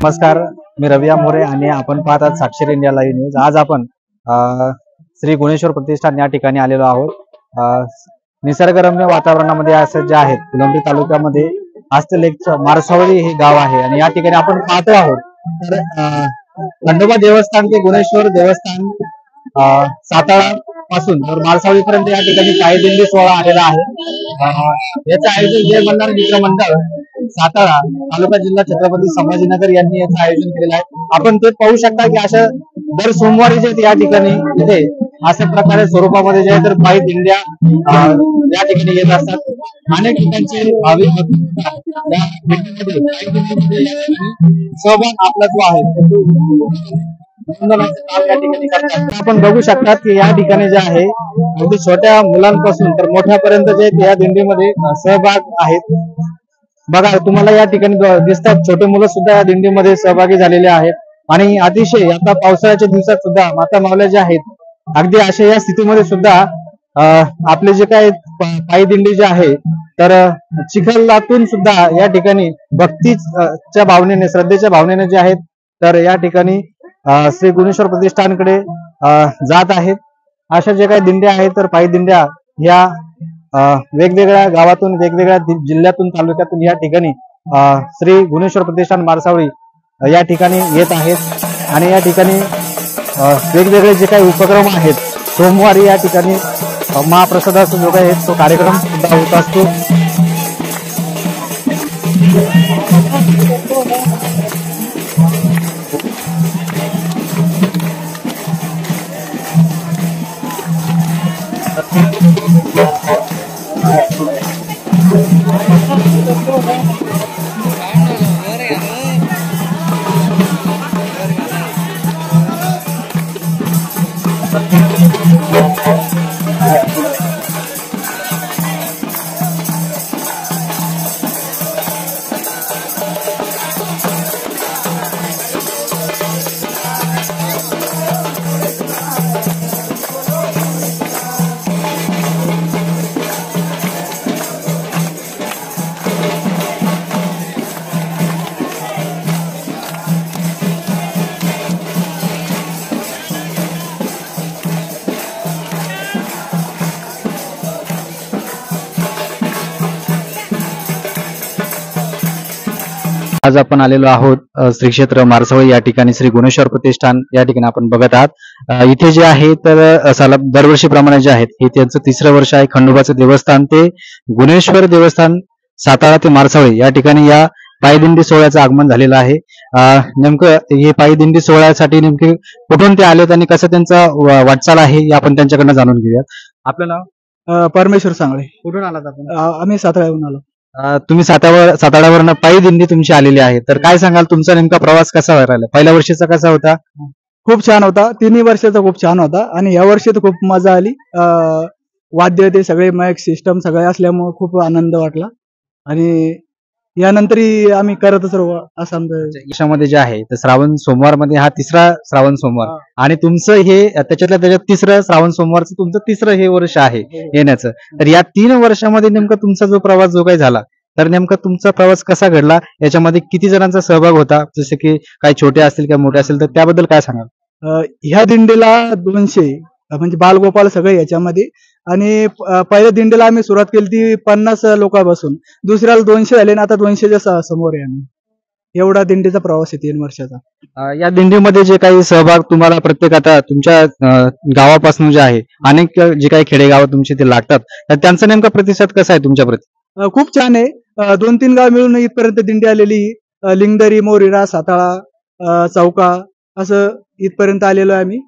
नमस्कार, मी रविया मोरे आणि आपण पाहत आहात साक्षर इंडिया लाईव्ह न्यूज। आज आपण श्री गुणेश्वर प्रतिष्ठान या ठिकाणी आलेलो आहोत। निसर्गरम्य वातावरणामध्ये असं जे आहेत फुलंब्री तालुक्यामध्ये हस्तलेख मारसावळी हे गाव आहे आणि या ठिकाणी आपण पाहतो आहोत तर खंडोबा देवस्थान ते गुणेश्वर देवस्थान सातारा पासून तर मारसावळी पर्यंत या ठिकाणी पायदिंडी सोहळा आलेला आहे। याचं आयोजन जय मल्हार मित्र मंडळ सातारा तालुका जिल्हा छत्रपती संभाजीनगर यांनी याचं आयोजन केलेलं आहे। आपण ते पाहू शकता की अशा दर सोमवारी जे या ठिकाणी इथे अशा प्रकारे स्वरूपामध्ये जे तर पायी दिंड्या या ठिकाणी येत असतात। अनेक ठिकाणचे भाविक सहभाग आपला जो आहे आपण बघू शकतात की या ठिकाणी जे आहे अगदी छोट्या मुलांपासून तर मोठ्यापर्यंत जे या दिंडीमध्ये सहभाग आहेत। बघा तुम्हाला या ठिकाणी दिसतात छोटे मुलं सुद्धा या दिंडीमध्ये सहभागी झालेले आहेत आणि अतिशय आता पावसाळ्याच्या दिवसात सुद्धा माता माऊल्या जे आहेत अगदी अशा या स्थितीमध्ये सुद्धा आपले जे काही पायी दिंडी जे आहे तर चिखलातून सुद्धा या ठिकाणी भक्तीच्या भावनेने श्रद्धेच्या भावनेने जे आहेत तर या ठिकाणी श्री गुणेश्वर प्रतिष्ठानकडे जात आहेत। अशा जे काही दिंड्या आहेत तर पायी दिंड्या या वेगवेगळ्या गावातून वेगवेगळ्या जिल्ह्यातून तालुक्यातून या ठिकाणी श्री गुणेश्वर प्रतिष्ठान मारसावळी या ठिकाणी येत आहेत आणि या ठिकाणी वेगवेगळे जे काही उपक्रम आहेत सोमवारी या ठिकाणी महाप्रसादाचा जो काही तो कार्यक्रम सुद्धा होत असतो। आज आपण आलेलो आहोत श्री क्षेत्र मारसावळी या ठिकाणी श्री गुणेश्वर प्रतिष्ठान या ठिकाणी आपण बघत आहात। इथे जे आहे तर दरवर्षीप्रमाणे जे आहेत हे त्यांचं तिसरं वर्ष आहे। खंडोबाचं देवस्थान ते गुणेश्वर देवस्थान सातारा ते मारसावळी या ठिकाणी या पायदिंडी सोहळ्याचं आगमन झालेलं आहे। नेमकं हे पायदिंडी सोहळ्यासाठी नेमके कुठून ते आलेत आणि कसं त्यांचा वाटचाल आहे हे आपण त्यांच्याकडनं जाणून घेऊयात। आपलं नाव? परमेश्वर सांगळे। कुठून आलात आपण? आम्ही साताऱ्याहून आलो। तुम्ही साताऱ्यावरनं पायी दिंडी तुमची आलेली आहे तर काय सांगाल तुमचा नेमका प्रवास कसा राहिला? पहिल्या वर्षीचा कसा होता? खूप छान होता। तिन्ही वर्षाचा खूप छान होता आणि या वर्षी तर खूप मजा आली। वाद्य ते सगळे माईक सिस्टम सगळे असल्यामुळे खूप आनंद वाटला आणि यानंतरही आम्ही करतच राहू असं आमचं। याच्यामध्ये जे आहे तर श्रावण सोमवार मध्ये हा तिसरा श्रावण सोमवार आणि तुमचं हे त्याच्यात तिसरं श्रावण सोमवारचं तुमचं तिसरं हे वर्ष आहे येण्याचं। तर या 3 वर्षामध्ये नेमका तुमचा जो प्रवास जो काही झाला तर नेमका तुमचा प्रवास कसा घडला? याच्यामध्ये किती जणांचा सहभाग होता? जसे की काही छोटे असतील किंवा मोठे असतील तर त्याबद्दल काय सांगाल? ह्या दिंडीला 200 म्हणजे बालगोपाल सगळे याच्यामध्ये आणि पहिल्या दिंडीला आम्ही सुरुवात केली ती 50 लोकांपासून, दुसऱ्याला 200 झाले आणि आता 200च्या समोर आहे आम्ही। एवढा दिंडीचा प्रवास आहे 3 वर्षाचा। या दिंडीमध्ये जे काही सहभाग तुम्हाला प्रत्येक आता तुमच्या गावापासून जे आहे अनेक जे काही खेडेगाव तुमचे ते लागतात तर त्यांचा नेमका प्रतिसाद कसा आहे तुमच्या प्रती? खूप छान आहे। 2-3 गाव मिळून इथपर्यंत दिंडी आलेली। लिंगदरी, मोरिरा, साताळा, चौका असं इथपर्यंत आलेलो आहे आम्ही।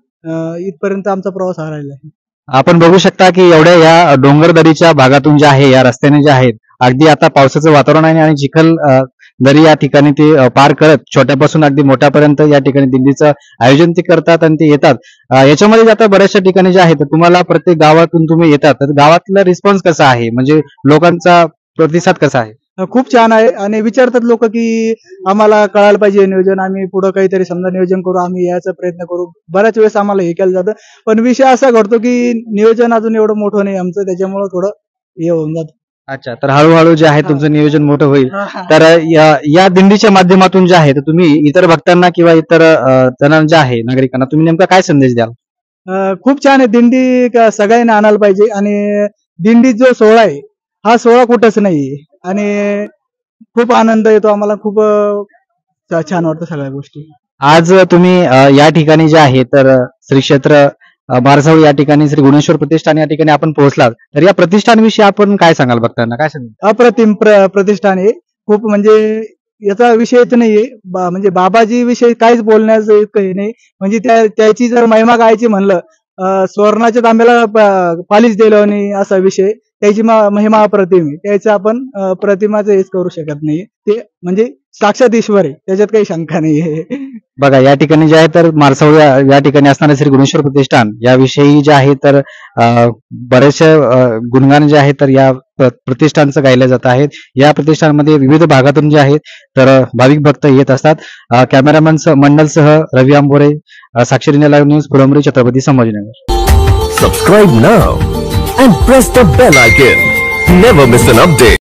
इथपर्यंत आमचा प्रवास हा राहिला आहे। आपण बघू शकता की एवढ्या या डोंगरदरीच्या भागातून जे आहे या रस्त्याने जे आहेत अगदी आता पावसाचं वातावरण आहे आणि चिखल दरी या ठिकाणी ते पार करत छोट्यापासून अगदी मोठ्यापर्यंत या ठिकाणी दिंडीचं आयोजन ते करतात आणि ते येतात। याच्यामध्ये आता बऱ्याचशा ठिकाणी जे आहे तर तुम्हाला प्रत्येक गावातून तुम्ही येतात तर गावातला रिस्पॉन्स कसा आहे म्हणजे लोकांचा प्रतिसाद कसा आहे? खूप छान आहे आणि विचारतात लोक की आम्हाला कळायला पाहिजे नियोजन, आम्ही पुढे काहीतरी समजा नियोजन करू, आम्ही याचा प्रयत्न करू। बऱ्याच वेळेस आम्हाला हे केलं जातं पण विषय असा घडतो की नियोजन अजून एवढं मोठं नाही आमचं, त्याच्यामुळे थोडं हे होऊन जातं। अच्छा, तर हळूहळू जे आहे तुमचं नियोजन मोठं होईल. तर या दिंडीच्या माध्यमातून जे आहे तर तुम्ही इतर भक्तांना किंवा इतर जणांना जे आहे नागरिकांना तुम्ही नेमका काय संदेश द्याल? खूप छान आहे दिंडी सगळ्यांना आणायला पाहिजे आणि दिंडी जो सोहळा आहे हा सोहळा कुठंच नाहीये आणि खूप आनंद येतो आम्हाला. खूप छान वाटतं सगळ्या गोष्टी. आज तुम्ही या ठिकाणी जे आहे तर श्री क्षेत्र बारसावळी या ठिकाणी श्री गुणेश्वर प्रतिष्ठान या ठिकाणी आपण पोहोचलात, तर या प्रतिष्ठानविषयी आपण काय सांगाल भक्तांना, काय सांगाल? अप्रतिम प्रतिष्ठान आहे. खूप म्हणजे याचा विषयच नाहीये. म्हणजे बाबाजी विषयी काहीच बोलण्याचं इतकं हे नाही. म्हणजे त्याची जर महिमा गायची म्हणलं सुवर्णाच्या तांब्याला पालिश दिलं आणि असा विषय. त्याची महिमा अप्रतिम आहे. त्याचं आपण प्रतिमाचं हेच करू शकत नाही. ते म्हणजे साक्षात ईश्वर आहे, त्याच्यात काही शंका नाही. बघा या ठिकाणी जे आहे तर मारसावळी या ठिकाणी असणारे श्री गुणेश्वर प्रतिष्ठान याविषयी जे आहे तर बरेचसे गुणगान जे आहे तर या प्रतिष्ठानचं गायलं जात आहेत. या प्रतिष्ठानमध्ये विविध भागातून जे आहेत तर भाविक भक्त येत असतात. कॅमेरामॅन मंडलसह Ravi Ambore, Sakshi India live news, Phulambri, Chhatrapati Sambhajinagar. Subscribe now and press the bell icon. Never miss an update.